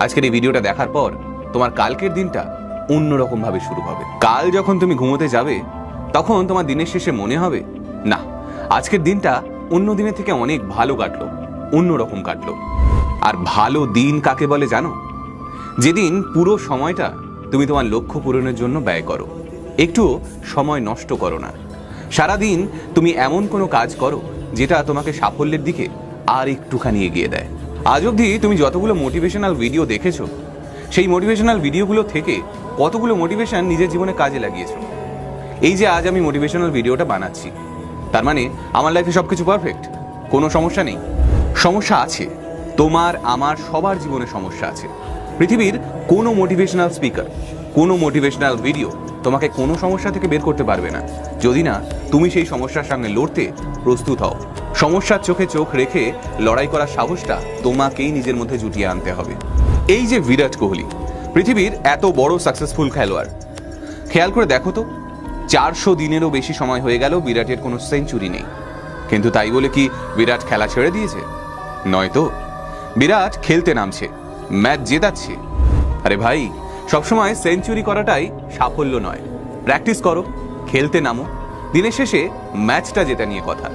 আজকের এই ভিডিওটা দেখার পর তোমার কালকের দিনটা অন্যরকম ভাবে শুরু হবে। কাল যখন তুমি ঘুমোতে যাবে তখন তোমার দিনের শেষে মনে হবে, না, আজকের দিনটা অন্য দিনের থেকে অনেক ভালো কাটলো, অন্যরকম কাটলো। আর ভালো দিন কাকে বলে জানো? যেদিন পুরো সময়টা তুমি তোমার লক্ষ্য পূরণের জন্য ব্যয় করো, একটুও সময় নষ্ট করো না। সারাদিন তুমি এমন কোনো কাজ করো যেটা তোমাকে সাফল্যের দিকে আর একটুখানি এগিয়ে দেয়। আজ অবধি তুমি যতগুলো মোটিভেশনাল ভিডিও দেখেছো, সেই মোটিভেশনাল ভিডিওগুলো থেকে কতগুলো মোটিভেশন নিজের জীবনে কাজে লাগিয়েছো? এই যে আজ আমি মোটিভেশনাল ভিডিওটা বানাচ্ছি, তার মানে আমার লাইফে সবকিছু পারফেক্ট, কোনো সমস্যা নেই? সমস্যা আছে। তোমার, আমার, সবার জীবনে সমস্যা আছে। পৃথিবীর কোনো মোটিভেশনাল স্পিকার, কোনো মোটিভেশনাল ভিডিও তোমাকে কোনো সমস্যা থেকে বের করতে পারবে না, যদি না তুমি সেই সমস্যার সঙ্গে লড়তে প্রস্তুত হও। সমস্যার চোখে চোখ রেখে লড়াই করার সাহসটা তোমাকেই নিজের মধ্যে জুটিয়ে আনতে হবে। এই যে বিরাট কোহলি, পৃথিবীর এত বড় সাকসেসফুল খেলোয়াড়, খেয়াল করে দেখো তো, 400 দিনেরও বেশি সময় হয়ে গেল বিরাটের কোনো সেঞ্চুরি নেই। কিন্তু তাই বলে কি বিরাট খেলা ছেড়ে দিয়েছে? নয়তো। বিরাট খেলতে নামছে, ম্যাচ জেতাচ্ছে। আরে ভাই, সবসময় সেঞ্চুরি করাটাই সাফল্য নয়। প্র্যাকটিস করো, খেলতে নামো, দিনের শেষে ম্যাচটা জেতা নিয়ে কথা।